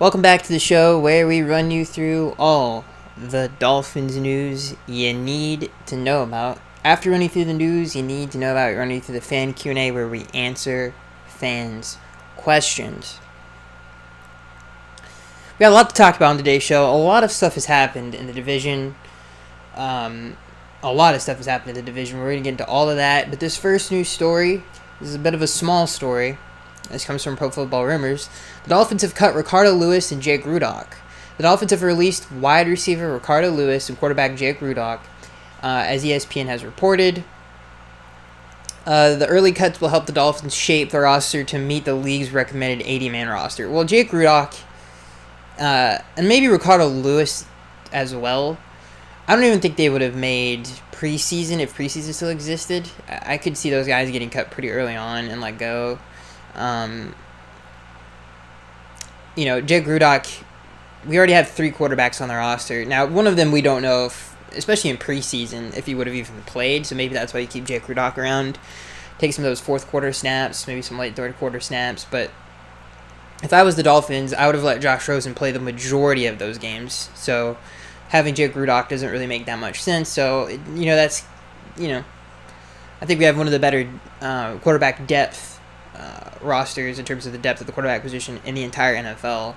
Welcome back to the show where we run you through all the Dolphins news you need to know about. After running through the news you need to know about, running through the fan Q&A where we answer fans' questions. We got a lot to talk about on today's show. A lot of stuff has happened in the division. We're going to get into all of that. But this first news story is a bit of a small story. This comes from Pro Football Rumors. The Dolphins have cut Ricardo Lewis and Jake Rudock. The Dolphins have released wide receiver Ricardo Lewis and quarterback Jake Rudock, as ESPN has reported. The early cuts will help the Dolphins shape their roster to meet the league's recommended 80-man roster. Well, Jake Rudock, and maybe Ricardo Lewis as well, I don't even think they would have made preseason if preseason still existed. I could see those guys getting cut pretty early on and let go. Jake Rudock, we already have 3 quarterbacks on the roster. Now, one of them we don't know if, especially in preseason, if he would have even played, so maybe that's why you keep Jake Rudock around. Take some of those fourth quarter snaps, maybe some late third quarter snaps, but if I was the Dolphins, I would have let Josh Rosen play the majority of those games, so having Jake Rudock doesn't really make that much sense, so, I think we have one of the better quarterback depth rosters in terms of the depth of the quarterback position in the entire NFL.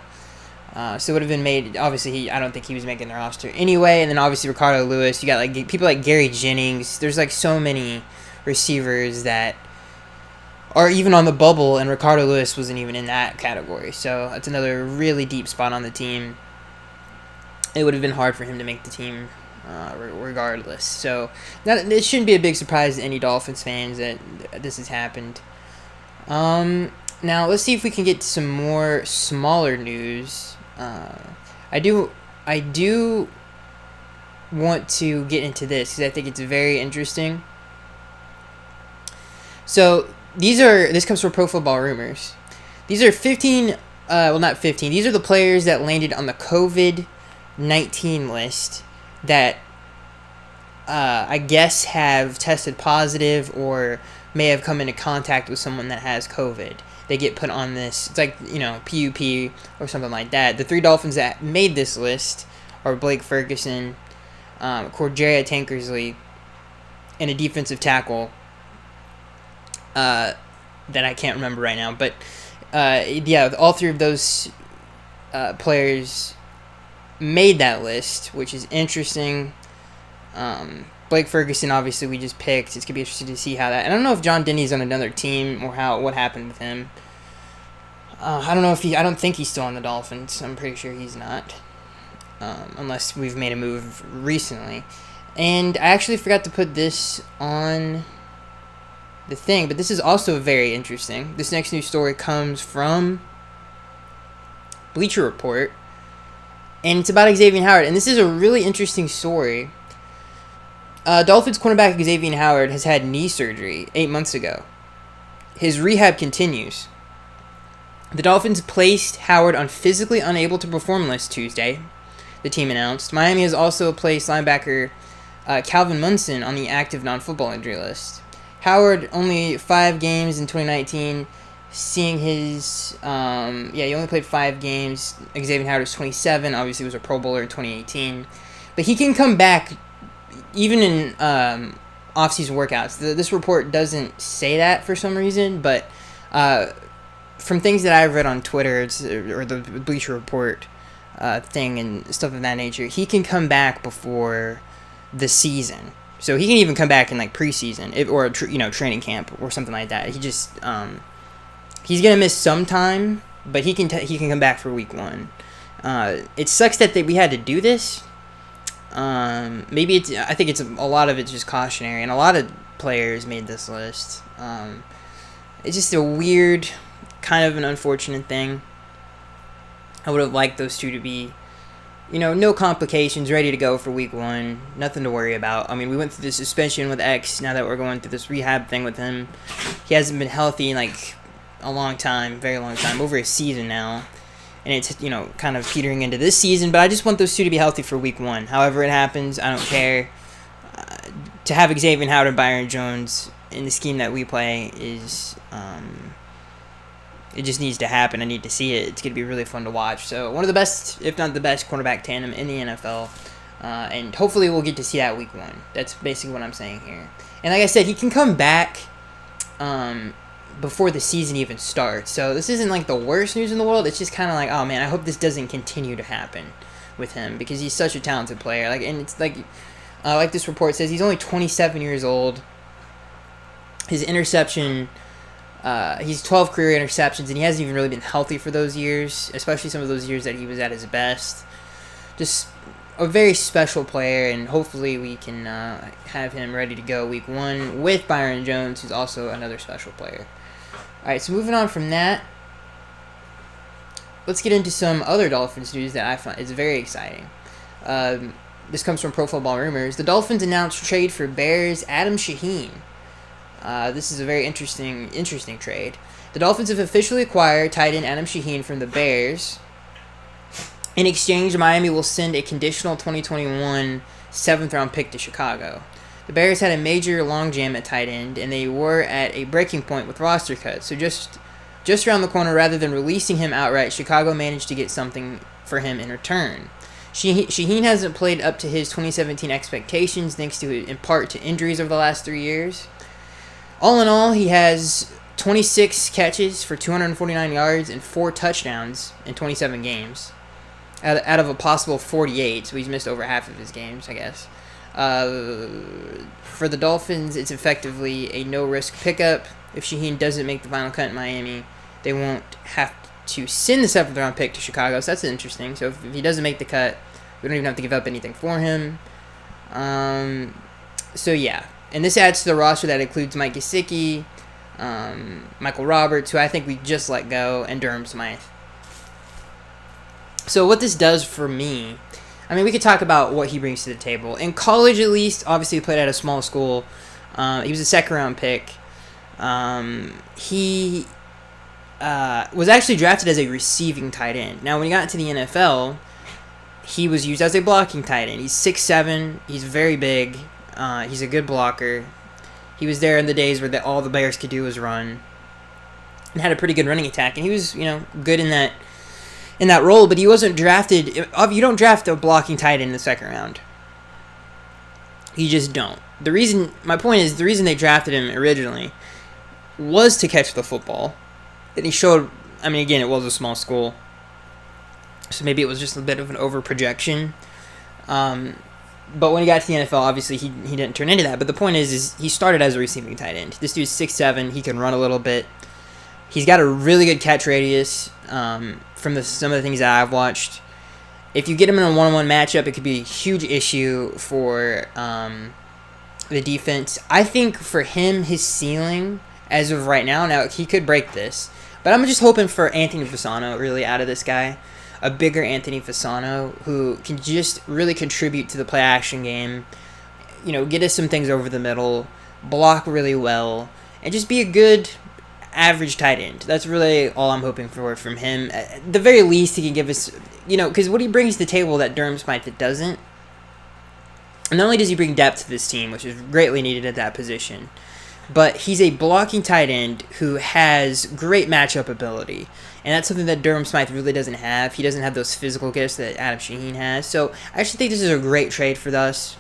So it would have been made, obviously, I don't think he was making the roster anyway, and then obviously Ricardo Lewis, you got like people like Gary Jennings, there's like so many receivers that are even on the bubble, and Ricardo Lewis wasn't even in that category, so that's another really deep spot on the team. It would have been hard for him to make the team regardless, so it shouldn't be a big surprise to any Dolphins fans that this has happened. Now let's see if we can get some more smaller news. I do want to get into this because I think it's very interesting. So this comes from Pro Football Rumors. These are 15, not 15. These are the players that landed on the COVID-19 list that I guess have tested positive or may have come into contact with someone that has COVID. They get put on this, it's like, PUP or something like that. The 3 Dolphins that made this list are Blake Ferguson, Cordrea Tankersley, and a defensive tackle that I can't remember right now. But, all 3 of those players made that list, which is interesting. Blake Ferguson, obviously, we just picked. It's going to be interesting to see how that... I don't know if John Denny's on another team or what happened with him. I don't think he's still on the Dolphins. I'm pretty sure he's not. Unless we've made a move recently. And I actually forgot to put this on the thing, but this is also very interesting. This next news story comes from Bleacher Report, and it's about Xavier Howard. And this is a really interesting story. Dolphins cornerback Xavier Howard has had knee surgery 8 months ago. His rehab continues. The Dolphins placed Howard on physically unable to perform list Tuesday, the team announced. Miami has also placed linebacker Calvin Munson on the active non-football injury list. Howard, only 5 games in 2019, seeing his... he only played 5 games. Xavier Howard is 27, obviously was a Pro Bowler in 2018. But he can come back even in off-season workouts. This report doesn't say that for some reason, but from things that I've read on Twitter or the Bleacher Report thing and stuff of that nature, he can come back before the season. So he can even come back in like preseason or training camp or something like that. He just he's gonna miss some time, but he can come back for week 1. It sucks that we had to do this. I think it's a lot of it's just cautionary, and a lot of players made this list. It's just a weird, kind of an unfortunate thing. I would have liked those 2 to be, no complications, ready to go for week 1, nothing to worry about. I mean, we went through the suspension with X, now that we're going through this rehab thing with him. He hasn't been healthy in like a long time, very long time, over a season now. And it's, kind of petering into this season. But I just want those 2 to be healthy for week 1. However it happens, I don't care. To have Xavier Howard and Byron Jones in the scheme that we play is It just needs to happen. I need to see it. It's going to be really fun to watch. So one of the best, if not the best, cornerback tandem in the NFL. And hopefully we'll get to see that week 1. That's basically what I'm saying here. And like I said, he can come back before the season even starts. So this isn't like the worst news in the world. It's just kind of like, oh man, I hope this doesn't continue to happen with him because he's such a talented player. And it's like this report says, he's only 27 years old. His interception, he's 12 career interceptions, and he hasn't even really been healthy for those years, especially some of those years that he was at his best. Just a very special player, and hopefully we can have him ready to go week 1 with Byron Jones, who's also another special player. All right, so moving on from that, let's get into some other Dolphins news that I find is very exciting. This comes from Pro Football Rumors. The Dolphins announced trade for Bears Adam Shaheen. This is a very interesting trade. The Dolphins have officially acquired tight end Adam Shaheen from the Bears. In exchange, Miami will send a conditional 2021 7th-round pick to Chicago. The Bears had a major logjam at tight end, and they were at a breaking point with roster cuts. So just around the corner, rather than releasing him outright, Chicago managed to get something for him in return. Shaheen hasn't played up to his 2017 expectations, thanks to in part to injuries over the last 3 years. All in all, he has 26 catches for 249 yards and 4 touchdowns in 27 games. Out of a possible 48, so he's missed over half of his games, I guess. For the Dolphins, it's effectively a no-risk pickup. If Shaheen doesn't make the final cut in Miami, they won't have to send the 7th-round pick to Chicago, so that's interesting. So if he doesn't make the cut, we don't even have to give up anything for him. So yeah, and this adds to the roster that includes Mike Gesicki, Michael Roberts, who I think we just let go, and Durham Smythe. So what this does for me, I mean, we could talk about what he brings to the table. In college, at least, obviously he played at a small school. He was a 2nd-round pick. He was actually drafted as a receiving tight end. Now, when he got into the NFL, he was used as a blocking tight end. He's 6'7". He's very big. He's a good blocker. He was there in the days where all the Bears could do was run, and had a pretty good running attack. And he was, good in that role, but he wasn't drafted. You don't draft a blocking tight end in the 2nd round. You just don't. My point is, the reason they drafted him originally was to catch the football. And he showed, again, it was a small school, so maybe it was just a bit of an over-projection. But when he got to the NFL, obviously he didn't turn into that. But the point is he started as a receiving tight end. This dude's 6'7". He can run a little bit. He's got a really good catch radius. From some of the things that I've watched, if you get him in a 1-on-1 matchup, it could be a huge issue for the defense. I think for him, his ceiling, as of right now he could break this, but I'm just hoping for Anthony Fasano really out of this guy, a bigger Anthony Fasano who can just really contribute to the play action game, get us some things over the middle, block really well, and just be a good average tight end. That's really all I'm hoping for from him. At the very least, he can give us, because what he brings to the table that Durham Smythe doesn't. And not only does he bring depth to this team, which is greatly needed at that position, but he's a blocking tight end who has great matchup ability. And that's something that Durham Smythe really doesn't have. He doesn't have those physical gifts that Adam Shaheen has. So I actually think this is a great trade for us.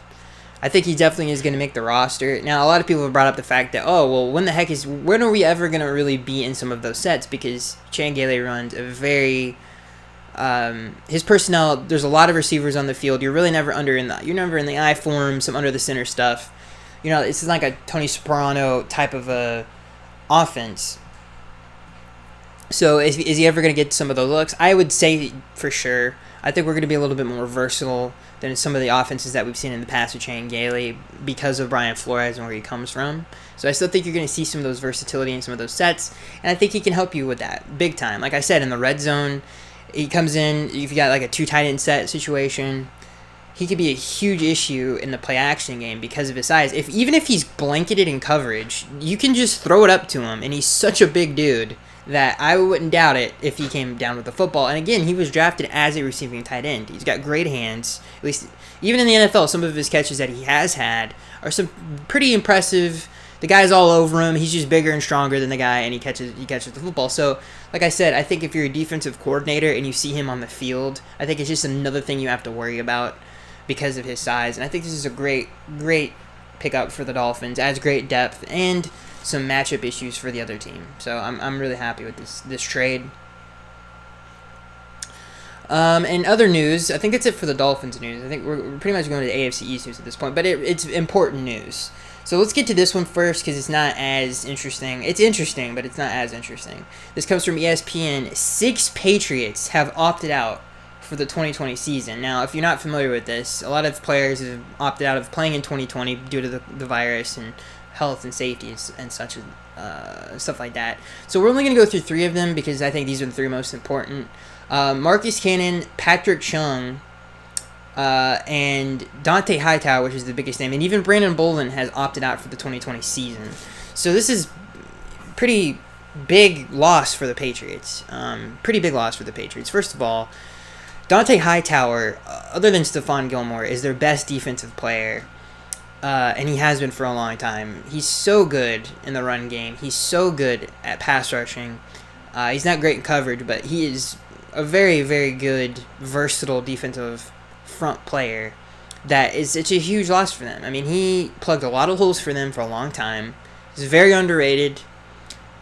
I think he definitely is going to make the roster. Now, a lot of people have brought up the fact that, when are we ever going to really be in some of those sets? Because Chan Gailey runs a very, his personnel, there's a lot of receivers on the field. You're really never you're never in the I form, some under the center stuff. It's like a Tony Soprano type of a offense. So is he ever going to get some of those looks? I would say for sure. I think we're going to be a little bit more versatile than some of the offenses that we've seen in the past with Chan Gailey because of Brian Flores and where he comes from. So I still think you're going to see some of those versatility in some of those sets, and I think he can help you with that big time. Like I said, in the red zone, he comes in, if you got like a 2 tight end set situation, he could be a huge issue in the play action game because of his size. Even if he's blanketed in coverage, you can just throw it up to him, and he's such a big dude that I wouldn't doubt it if he came down with the football. And again, he was drafted as a receiving tight end. He's got great hands. At least, even in the NFL, some of his catches that he has had are some pretty impressive. the guy's all over him. He's just bigger and stronger than the guy, and he catches the football. So, like I said, I think if you're a defensive coordinator and you see him on the field, I think it's just another thing you have to worry about because of his size. And I think this is a great pickup for the Dolphins. Adds great depth and some matchup issues for the other team. So I'm really happy with this trade. And other news, I think that's it for the Dolphins news. I think we're pretty much going to AFC East news at this point, but it's important news. So let's get to this one first because it's not as interesting. It's interesting, but it's not as interesting. This comes from ESPN. 6 Patriots have opted out for the 2020 season. Now, if you're not familiar with this, a lot of players have opted out of playing in 2020 due to the virus and health and safety and such, stuff like that. So we're only going to go through 3 of them because I think these are the 3 most important. Marcus Cannon, Patrick Chung, and Dante Hightower, which is the biggest name, and even Brandon Bolden has opted out for the 2020 season. So this is pretty big loss for the Patriots. Pretty big loss for the Patriots. First of all, Dante Hightower, other than Stephon Gilmore, is their best defensive player, and he has been for a long time. He's so good in the run game. He's so good at pass rushing. He's not great in coverage, but he is a very, very good, versatile defensive front player it's a huge loss for them. I mean, he plugged a lot of holes for them for a long time. He's very underrated.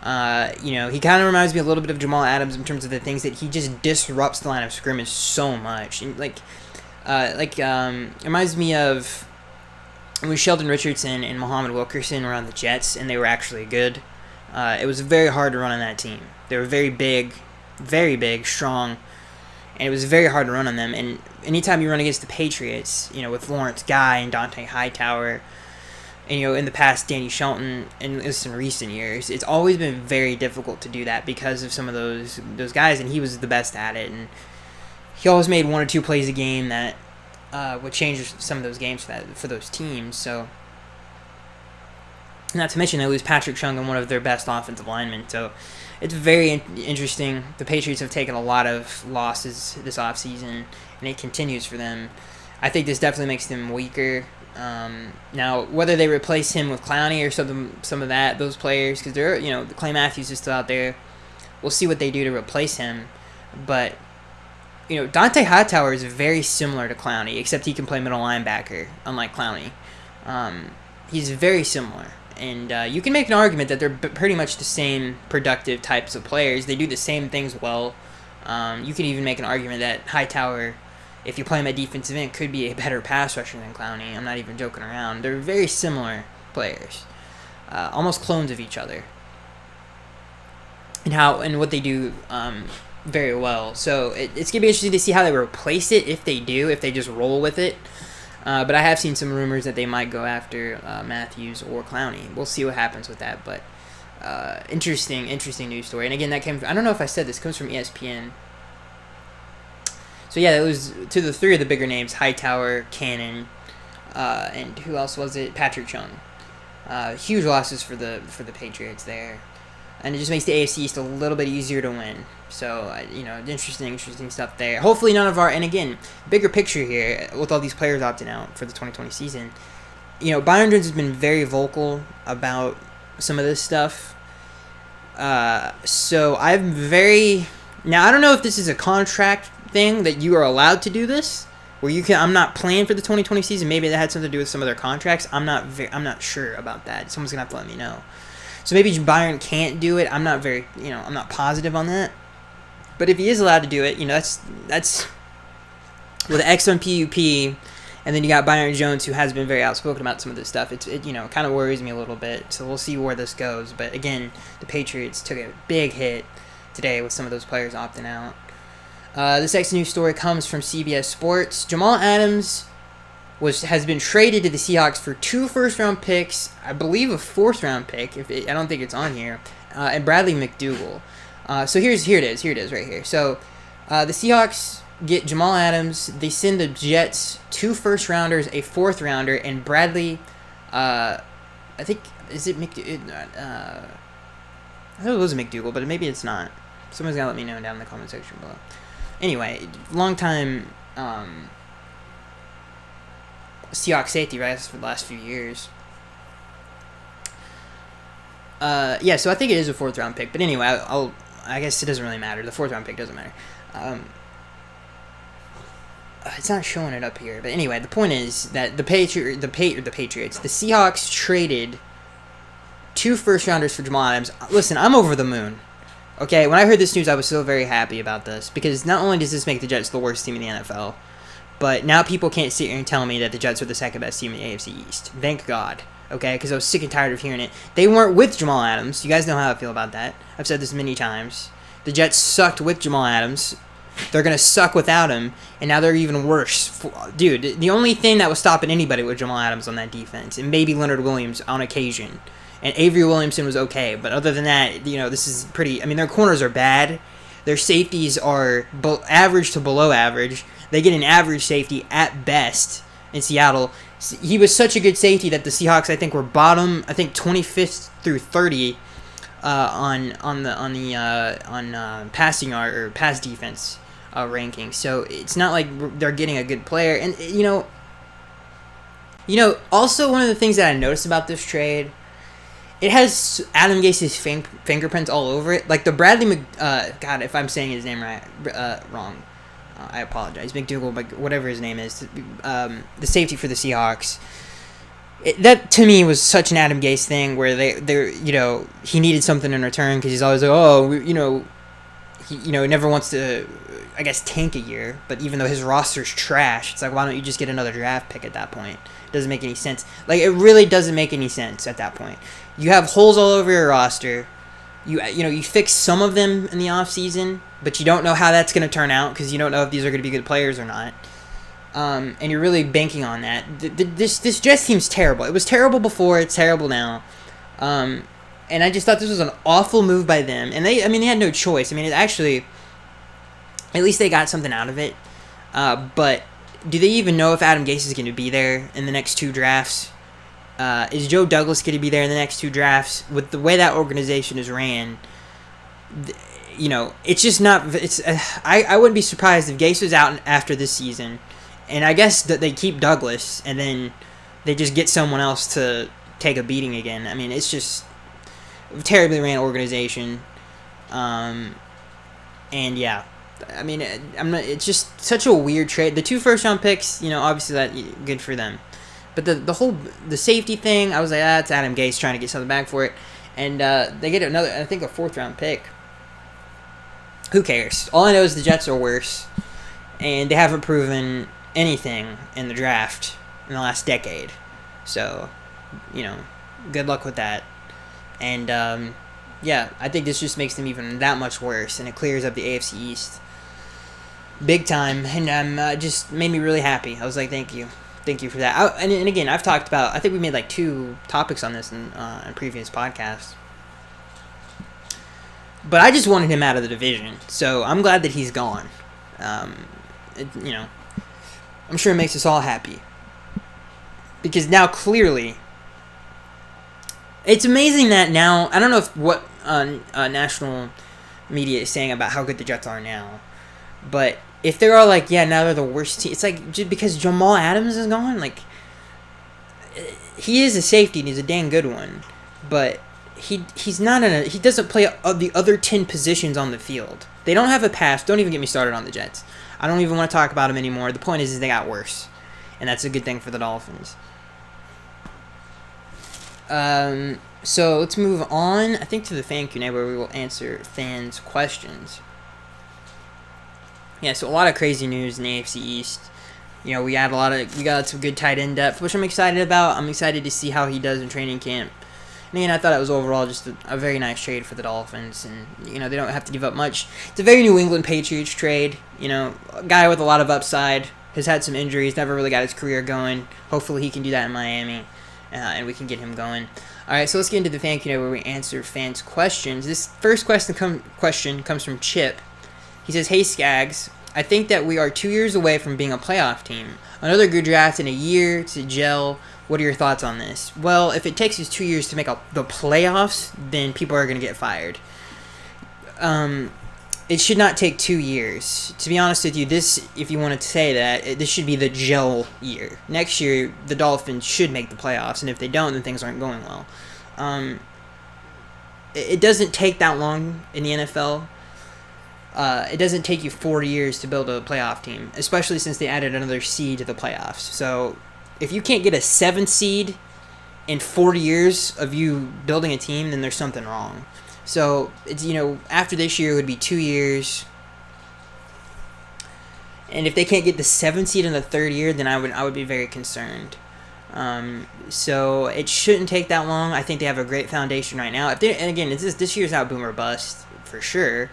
He kind of reminds me a little bit of Jamal Adams in terms of the things that he just disrupts the line of scrimmage so much. And reminds me of when Sheldon Richardson and Muhammad Wilkerson were on the Jets and they were actually good. It was very hard to run on that team. They were very big, strong, and it was very hard to run on them. And anytime you run against the Patriots, with Lawrence Guy and Dante Hightower, and in the past Danny Shelton, and this in recent years, it's always been very difficult to do that because of some of those guys, and he was the best at it. And he always made 1 or 2 plays a game that would change some of those games for those teams. So, not to mention they lose Patrick Chung and one of their best offensive linemen. So it's very interesting. The Patriots have taken a lot of losses this offseason, and it continues for them. I think this definitely makes them weaker. Now, whether they replace him with Clowney or some of those players, because they're, Clay Matthews is still out there. We'll see what they do to replace him. But, Dante Hightower is very similar to Clowney, except he can play middle linebacker, unlike Clowney. He's very similar. And you can make an argument that they're pretty much the same productive types of players. They do the same things well. You can even make an argument that Hightower, if you play him at defensive end, could be a better pass rusher than Clowney. I'm not even joking around. They're very similar players. Almost clones of each other. And what they do very well. So it's going to be interesting to see how they replace it, if they just roll with it. But I have seen some rumors that they might go after Matthews or Clowney. We'll see what happens with that. But interesting news story. And again, that came from, I don't know if I said this, comes from ESPN. So yeah, it was to the 3 of the bigger names: Hightower, Cannon, and who else was it? Patrick Chung. Huge losses for the Patriots there, and it just makes the AFC East a little bit easier to win. So interesting stuff there. Hopefully none of and again, bigger picture here with all these players opting out for the 2020 season. Byron Jones has been very vocal about some of this stuff. So I don't know if this is a contract thing that you are allowed to do this, where I'm not playing for the 2020 season. Maybe that had something to do with some of their contracts. I'm not sure about that. Someone's gonna have to let me know. So maybe Byron can't do it. I'm not I'm not positive on that. But if he is allowed to do it, that's with X on PUP, and then you got Byron Jones, who has been very outspoken about some of this stuff. It kind of worries me a little bit. So we'll see where this goes. But again, the Patriots took a big hit today with some of those players opting out. This next news story comes from CBS Sports. Jamal Adams has been traded to the Seahawks for 2 first-round picks, I believe a 4th-round pick. I don't think it's on here, and Bradley McDougall. So here it is right here. So the Seahawks get Jamal Adams. They send the Jets 2 first-rounders, a 4th-rounder, and Bradley. I think is it I thought it was McDougall, but maybe it's not. Someone's gotta let me know down in the comment section below. Anyway, long time Seahawks safety, right, for the last few years. Yeah, so I think it is a 4th round pick. But anyway, I guess it doesn't really matter. The 4th round pick doesn't matter. It's not showing it up here. But anyway, the point is that the Patriots, the Seahawks traded 2 first rounders for Jamal Adams. Listen, I'm over the moon. Okay, when I heard this news, I was so very happy about this. Because not only does this make the Jets the worst team in the NFL, but now people can't sit here and tell me that the Jets are the second best team in the AFC East. Thank God. Okay, because I was sick and tired of hearing it. They weren't with Jamal Adams. You guys know how I feel about that. I've said this many times. The Jets sucked with Jamal Adams. They're going to suck without him, and now they're even worse. Dude, the only thing that was stopping anybody was Jamal Adams on that defense, and maybe Leonard Williams on occasion. And Avery Williamson was okay, but other than that, this is pretty... I mean, their corners are bad. Their safeties are average to below average. They get an average safety at best in Seattle. He was such a good safety that the Seahawks, I think, were bottom, 25th through 30 on passing yard or pass defense ranking. So it's not like they're getting a good player. And also one of the things that I noticed about this trade, it has Adam Gase's fingerprints all over it. Like the Bradley God, if I'm saying his name wrong. I apologize. McDougal, whatever his name is, the safety for the Seahawks. That to me was such an Adam Gase thing, where he needed something in return because he's always like, he never wants to, I guess, tank a year. But even though his roster's trash, it's like, why don't you just get another draft pick at that point? It doesn't make any sense. Like, it really doesn't make any sense at that point. You have holes all over your roster. You fix some of them in the offseason, but you don't know how that's going to turn out because you don't know if these are going to be good players or not. And you're really banking on that. This Jets team's terrible. It was terrible before. It's terrible now. And I just thought this was an awful move by them. And they had no choice. I mean, it actually, at least they got something out of it. But do they even know if Adam Gase is going to be there in the next 2 drafts? Is Joe Douglas going to be there in the next 2 drafts? With the way that organization is ran, it's just not. I wouldn't be surprised if Gase was out after this season, and I guess that they keep Douglas and then they just get someone else to take a beating again. I mean, it's just a terribly ran organization, and yeah. I mean, it's just such a weird trade. The 2 first-round picks, obviously that good for them. But the safety thing, I was like, it's Adam Gase trying to get something back for it. And they get another, I think, a 4th-round pick. Who cares? All I know is the Jets are worse. And they haven't proven anything in the draft in the last decade. So, good luck with that. And, I think this just makes them even that much worse. And it clears up the AFC East big time. And just made me really happy. I was like, thank you. Thank you for that. And again, I've talked about, I think we made like 2 topics on this in previous podcasts. But I just wanted him out of the division. So I'm glad that he's gone. I'm sure it makes us all happy. Because now clearly, it's amazing that now, I don't know if what national media is saying about how good the Jets are now. But if they're all like, yeah, now they're the worst team, it's like, just because Jamal Adams is gone, like, he is a safety and he's a dang good one, but he's not he doesn't play the other 10 positions on the field. They don't have a pass. Don't even get me started on the Jets. I don't even want to talk about them anymore. The point is they got worse, and that's a good thing for the Dolphins. So let's move on, I think, to the fan Q&A, where we will answer fans' questions. Yeah, so a lot of crazy news in the AFC East. We got some good tight end depth, which I'm excited about. I'm excited to see how he does in training camp. And again, I thought it was overall just a very nice trade for the Dolphins, and they don't have to give up much. It's a very New England Patriots trade. A guy with a lot of upside, has had some injuries, never really got his career going. Hopefully, he can do that in Miami, and we can get him going. All right, so let's get into the fan Q&A where we answer fans' questions. This first question comes from Chip. He says, "Hey Skaggs, I think that we are 2 years away from being a playoff team. Another good draft in a year to gel. What are your thoughts on this?" Well, if it takes us 2 years to make the playoffs, then people are going to get fired. It should not take 2 years. To be honest with you, if you want to say that, this should be the gel year. Next year, the Dolphins should make the playoffs, and if they don't, then things aren't going well. it doesn't take that long in the NFL. It doesn't take you 4 years to build a playoff team, especially since they added another seed to the playoffs. So if you can't get a 7th seed in 4 years of you building a team, then there's something wrong. So it's, after this year it would be 2 years. And if they can't get the 7th seed in the 3rd year, then I would be very concerned. So it shouldn't take that long. I think they have a great foundation right now. And again, this year's not boom or bust for sure.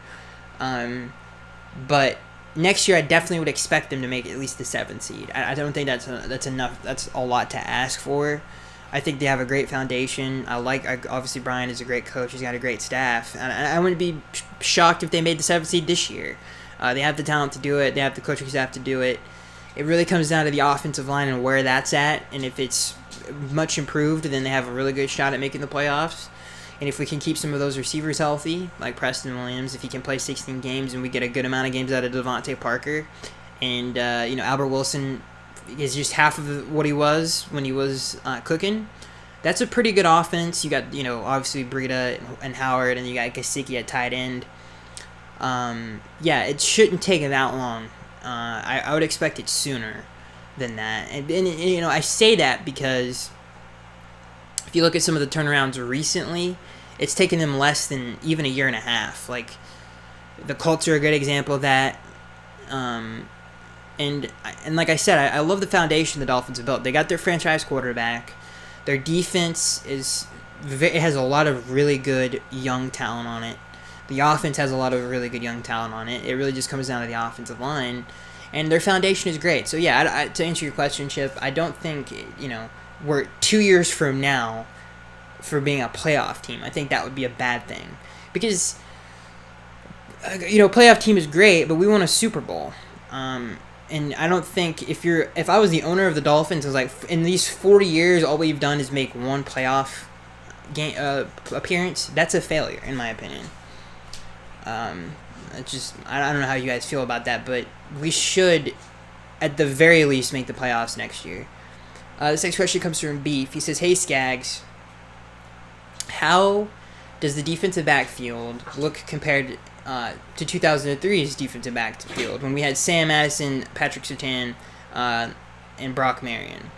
But next year I definitely would expect them to make at least the 7th seed. I don't think that's enough. That's a lot to ask for. I think they have a great foundation. Obviously Brian is a great coach. He's got a great staff. And I wouldn't be shocked if they made the 7th seed this year. They have the talent to do it. They have the coaching staff to do it. It really comes down to the offensive line and where that's at. And if it's much improved, then they have a really good shot at making the playoffs. And if we can keep some of those receivers healthy, like Preston Williams, if he can play 16 games and we get a good amount of games out of Devontae Parker, and Albert Wilson is just half of what he was when he was cooking, that's a pretty good offense. You got obviously Breida and Howard, and you got Gesicki at tight end. It shouldn't take that long. I would expect it sooner than that. And I say that because if you look at some of the turnarounds recently, it's taken them less than even a year and a half. Like, the Colts are a good example of that. And like I said, I love the foundation the Dolphins have built. They got their franchise quarterback. Their defense has a lot of really good young talent on it. The offense has a lot of really good young talent on it. It really just comes down to the offensive line. And their foundation is great. So, yeah, to answer your question, Chip, I don't think, we're 2 years from now for being a playoff team. I think that would be a bad thing. Because, playoff team is great, but we want a Super Bowl. And I don't think if I was the owner of the Dolphins, I was like, in these 40 years, all we've done is make one playoff game appearance. That's a failure, in my opinion. I don't know how you guys feel about that, but we should, at the very least, make the playoffs next year. This next question comes from Beef. He says, "Hey Skaggs, how does the defensive backfield look compared to 2003's defensive backfield when we had Sam Madison, Patrick Surtain, and Brock Marion?"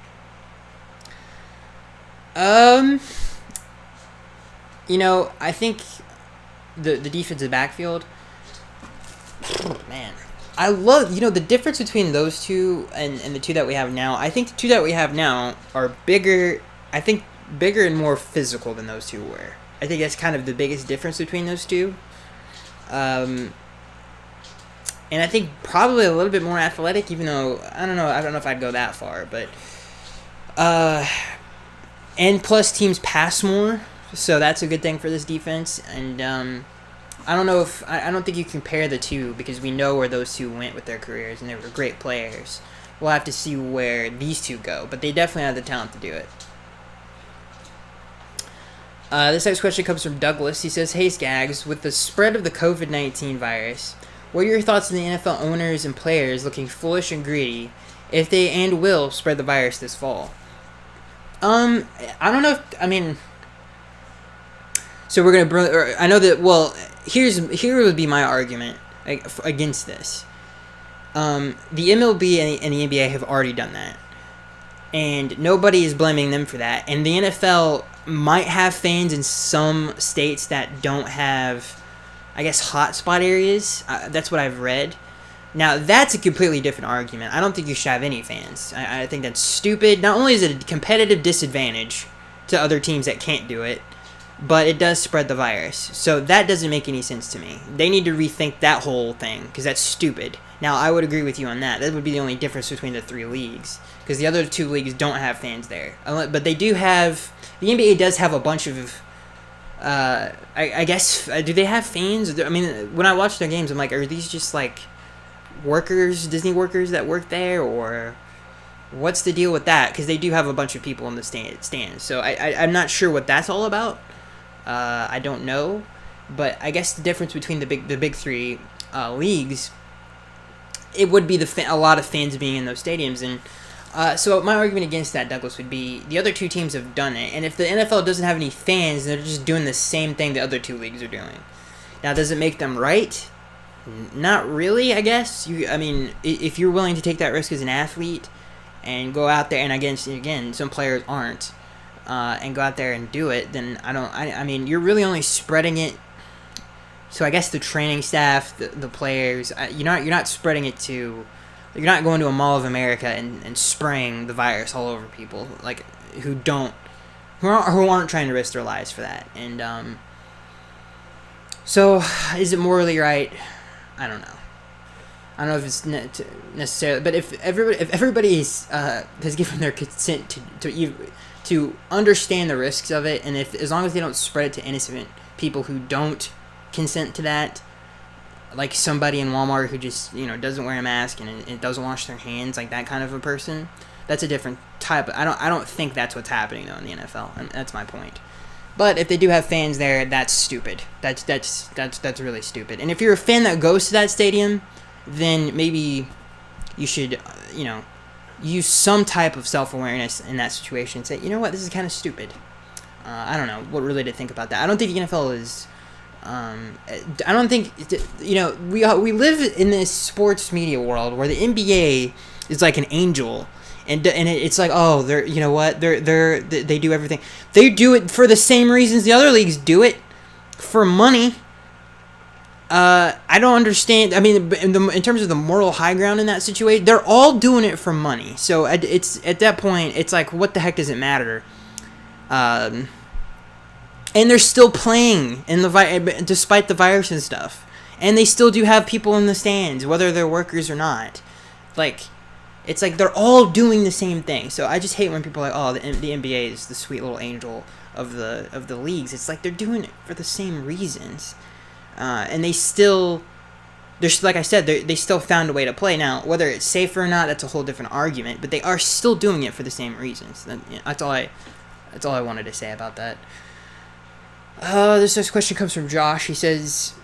I think the defensive backfield, man, I love, the difference between those two and the two that we have now. I think the two that we have now are bigger and more physical than those two were. I think that's kind of the biggest difference between those two. And I think probably a little bit more athletic, even though, I don't know if I'd go that far, but, and plus teams pass more, so that's a good thing for this defense. And, I don't think you compare the two because we know where those two went with their careers and they were great players. We'll have to see where these two go, but they definitely have the talent to do it. This next question comes from Douglas. He says, "Hey Skaggs, with the spread of the COVID-19 virus, what are your thoughts on the NFL owners and players looking foolish and greedy if they and will spread the virus this fall?" I don't know so we're gonna. I know that. Well, here would be my argument against this. The MLB and the NBA have already done that, and nobody is blaming them for that. And the NFL might have fans in some states that don't have, I guess, hotspot areas. That's what I've read. Now, that's a completely different argument. I don't think you should have any fans. I think that's stupid. Not only is it a competitive disadvantage to other teams that can't do it, but it does spread the virus. So that doesn't make any sense to me. They need to rethink that whole thing, because that's stupid. Now, I would agree with you on that. That would be the only difference between the three leagues, because the other two leagues don't have fans there. But they do have... The NBA does have a bunch of... I guess... do they have fans? I mean, when I watch their games, I'm like, are these just, like, workers, Disney workers that work there, or... What's the deal with that? Because they do have a bunch of people in the stands. So I'm not sure what that's all about. I don't know, but I guess the difference between the big three leagues, it would be a lot of fans being in those stadiums, and So my argument against that, Douglas, would be the other two teams have done it, and if the NFL doesn't have any fans, they're just doing the same thing the other two leagues are doing. Now, does it make them right? Not really, I guess. I mean, if you're willing to take that risk as an athlete and go out there, and again, some players aren't, and go out there and do it, then I mean, you're really only spreading it. So I guess the training staff, the players, you're not spreading it to. You're not going to a Mall of America and spraying the virus all over people like who aren't trying to risk their lives for that. And so is it morally right? I don't know. I don't know if it's necessarily, but if everybody has given their consent to understand the risks of it, and as long as they don't spread it to innocent people who don't consent to that. Like somebody in Walmart who just, doesn't wear a mask and doesn't wash their hands, like that kind of a person. That's a different type. I don't think that's what's happening though in the NFL. And that's my point. But if they do have fans there, that's stupid. That's really stupid. And if you're a fan that goes to that stadium, then maybe you should, use some type of self-awareness in that situation and say, you know what, this is kind of stupid. I don't know what really to think about that. I don't think the NFL is. I don't think we live in this sports media world where the NBA is like an angel, and it's like, oh, they do everything. They do it for the same reasons the other leagues do it, for money. I don't understand. I mean, in terms of the moral high ground in that situation, they're all doing it for money. So it's at that point, it's like, what the heck does it matter? And they're still playing despite the virus and stuff. And they still do have people in the stands, whether they're workers or not. Like, it's like they're all doing the same thing. So I just hate when people are like, oh, the NBA is the sweet little angel of the leagues. It's like they're doing it for the same reasons. And they still, like I said, they still found a way to play. Now, whether it's safe or not, that's a whole different argument. But they are still doing it for the same reasons. That's all I wanted to say about that. This next question comes from Josh. He says,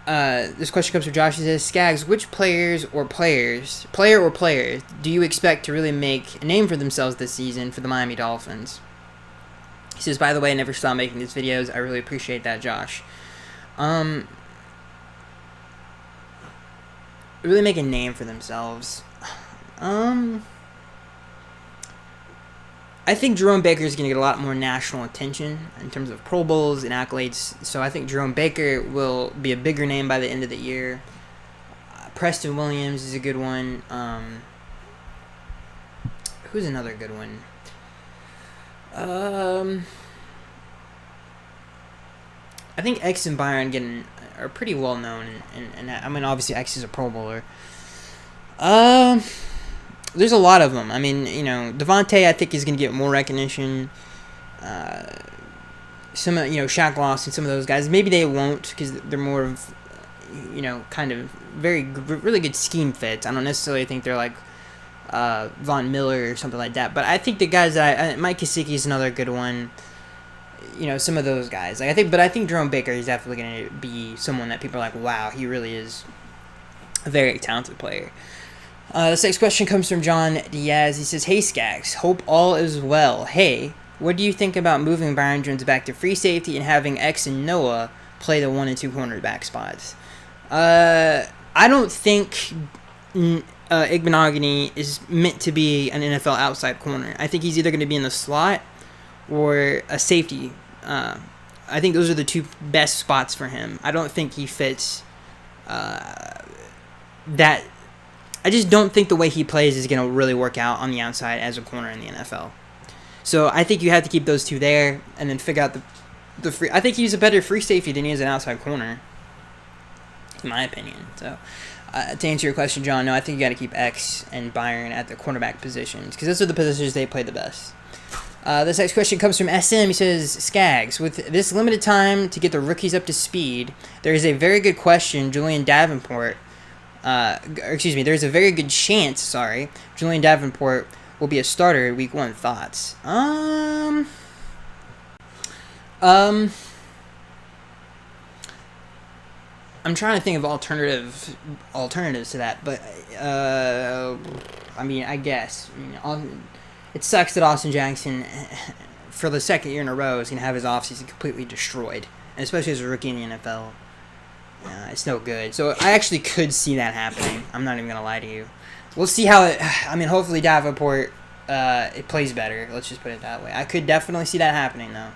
Skaggs, which player or players do you expect to really make a name for themselves this season for the Miami Dolphins? He says, by the way, I never stop making these videos. I really appreciate that, Josh. Really make a name for themselves. I think Jerome Baker is going to get a lot more national attention in terms of Pro Bowls and accolades. So I think Jerome Baker will be a bigger name by the end of the year. Preston Williams is a good one. Who's another good one? I think X and Byron are pretty well known, and I mean, obviously X is a Pro Bowler. There's a lot of them. I mean, Devontae, I think, is going to get more recognition. Some, Shaq Loss and some of those guys, maybe they won't because they're more of, kind of really good scheme fits. I don't necessarily think they're like Von Miller or something like that. But I think the guys Mike Gesicki is another good one. Some of those guys. I think Jerome Baker is definitely going to be someone that people are like, wow, he really is a very talented player. This next question comes from John Diaz. He says, hey, Skaggs, hope all is well. Hey, what do you think about moving Byron Jones back to free safety and having X and Noah play the 1 and 2 cornerback spots? I don't think Igbenogany is meant to be an NFL outside corner. I think he's either going to be in the slot or a safety. I think those are the two best spots for him. I don't think he fits that. I just don't think the way he plays is going to really work out on the outside as a corner in the NFL. So I think you have to keep those two there and then figure out the free. I think he's a better free safety than he is an outside corner, in my opinion. So to answer your question, John, no, I think you got to keep X and Byron at the cornerback positions because those are the positions they play the best. This next question comes from SM. He says, Skaggs, with this limited time to get the rookies up to speed, there is a very good question Julian Davenport. There's a very good chance, Julian Davenport will be a starter in week 1. Thoughts? I'm trying to think of alternatives to that, but mean, I guess. It sucks that Austin Jackson, for the second year in a row, is going to have his offseason completely destroyed. And especially as a rookie in the NFL. It's no good. So I actually could see that happening. I'm not even going to lie to you. We'll see how it... I mean, hopefully Davenport, it plays better. Let's just put it that way. I could definitely see that happening, though.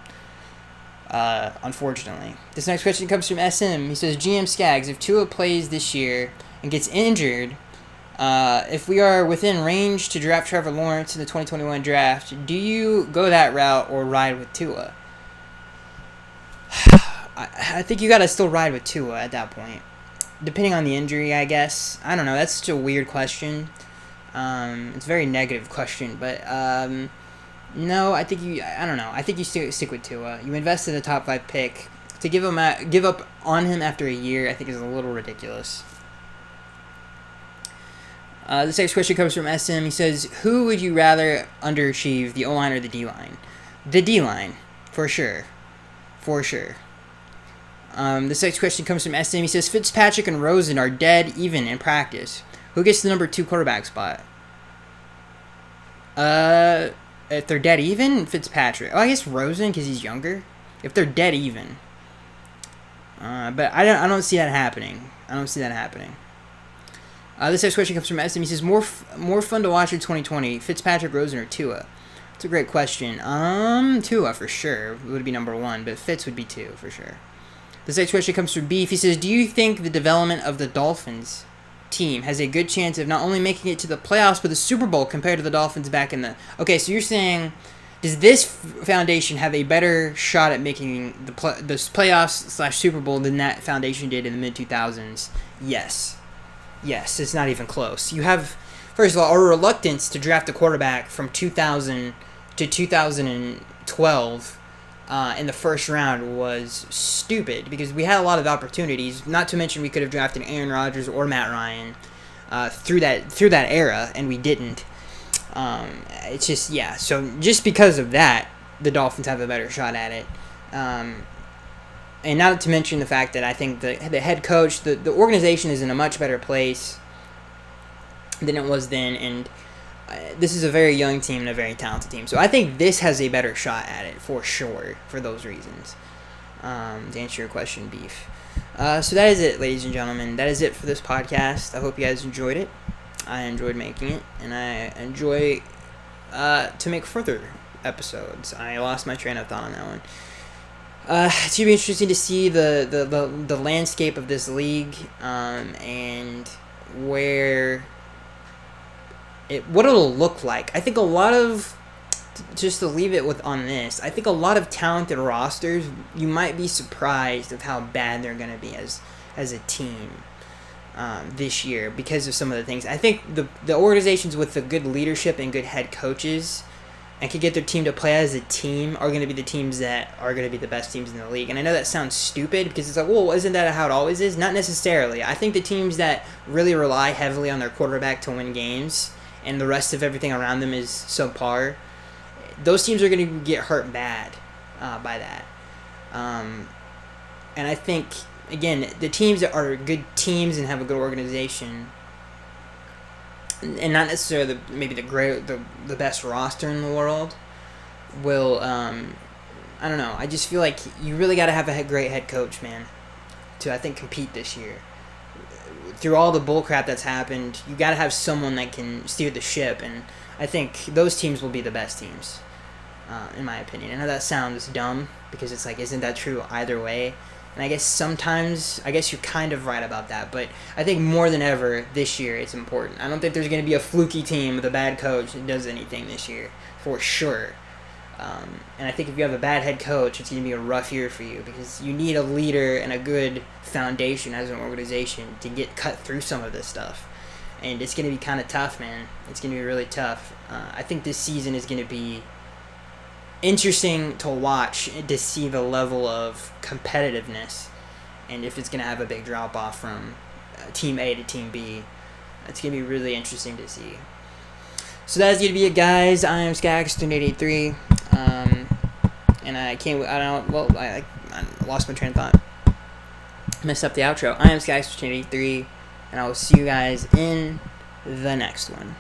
Unfortunately. This next question comes from SM. He says, GM Skaggs, if Tua plays this year and gets injured, if we are within range to draft Trevor Lawrence in the 2021 draft, do you go that route or ride with Tua? I think you got to still ride with Tua at that point. Depending on the injury, I guess. I don't know. That's such a weird question. It's a very negative question, but no, I don't know. I think you stick with Tua. You invested in a top 5 pick. To give up on him after a year, I think is a little ridiculous. This next question comes from SM. He says, who would you rather underachieve, the O-line or the D-line? The D-line, for sure. For sure. This next question comes from SM. He says, Fitzpatrick and Rosen are dead even in practice. Who gets the number 2 quarterback spot? If they're dead even, Fitzpatrick. Oh, I guess Rosen because he's younger. If they're dead even. But I don't see that happening. This next question comes from SM. He says, more fun to watch in 2020, Fitzpatrick, Rosen, or Tua? It's a great question. Tua for sure would be number 1, but Fitz would be 2 for sure. This next question comes from Beef. He says, do you think the development of the Dolphins team has a good chance of not only making it to the playoffs but the Super Bowl compared to the Dolphins back in the... Okay, so you're saying, does this foundation have a better shot at making the playoffs / Super Bowl than that foundation did in the mid-2000s? Yes, it's not even close. You have, first of all, a reluctance to draft a quarterback from 2000 to 2012 in the first round was stupid because we had a lot of opportunities. Not to mention we could have drafted Aaron Rodgers or Matt Ryan through that era, and we didn't. It's just, yeah. So just because of that, the Dolphins have a better shot at it. And not to mention the fact that I think the head coach, the organization is in a much better place than it was then, and this is a very young team and a very talented team. So I think this has a better shot at it for sure for those reasons. To answer your question, Beef. So that is it, ladies and gentlemen. That is it for this podcast. I hope you guys enjoyed it. I enjoyed making it, and I enjoy to make further episodes. I lost my train of thought on that one. It's going to be interesting to see the landscape of this league and what it'll look like. I think a lot of, just to leave it on this, I think a lot of talented rosters, you might be surprised of how bad they're going to be as a team this year because of some of the things. I think the organizations with the good leadership and good head coaches and can get their team to play as a team are going to be the teams that are going to be the best teams in the league. And I know that sounds stupid because it's like, well, isn't that how it always is? Not necessarily. I think the teams that really rely heavily on their quarterback to win games and the rest of everything around them is subpar, those teams are going to get hurt bad by that. And I think, again, the teams that are good teams and have a good organization, and not necessarily maybe the best roster in the world, will, I don't know, I just feel like you really got to have a great head coach, man, to, I think, compete this year. Through all the bullcrap that's happened, you got to have someone that can steer the ship, and I think those teams will be the best teams, in my opinion. I know that sounds dumb, because it's like, isn't that true either way? And I guess sometimes, you're kind of right about that, but I think more than ever this year it's important. I don't think there's going to be a fluky team with a bad coach that does anything this year, for sure. And I think if you have a bad head coach, it's going to be a rough year for you because you need a leader and a good foundation as an organization to get cut through some of this stuff. And it's going to be kind of tough, man. It's going to be really tough. I think this season is going to be interesting to watch to see the level of competitiveness and if it's going to have a big drop-off from Team A to Team B. It's going to be really interesting to see. So that's going to be it, guys. I am Skaggs883. And I lost my train of thought. Messed up the outro. I am Skaggs883, and I will see you guys in the next one.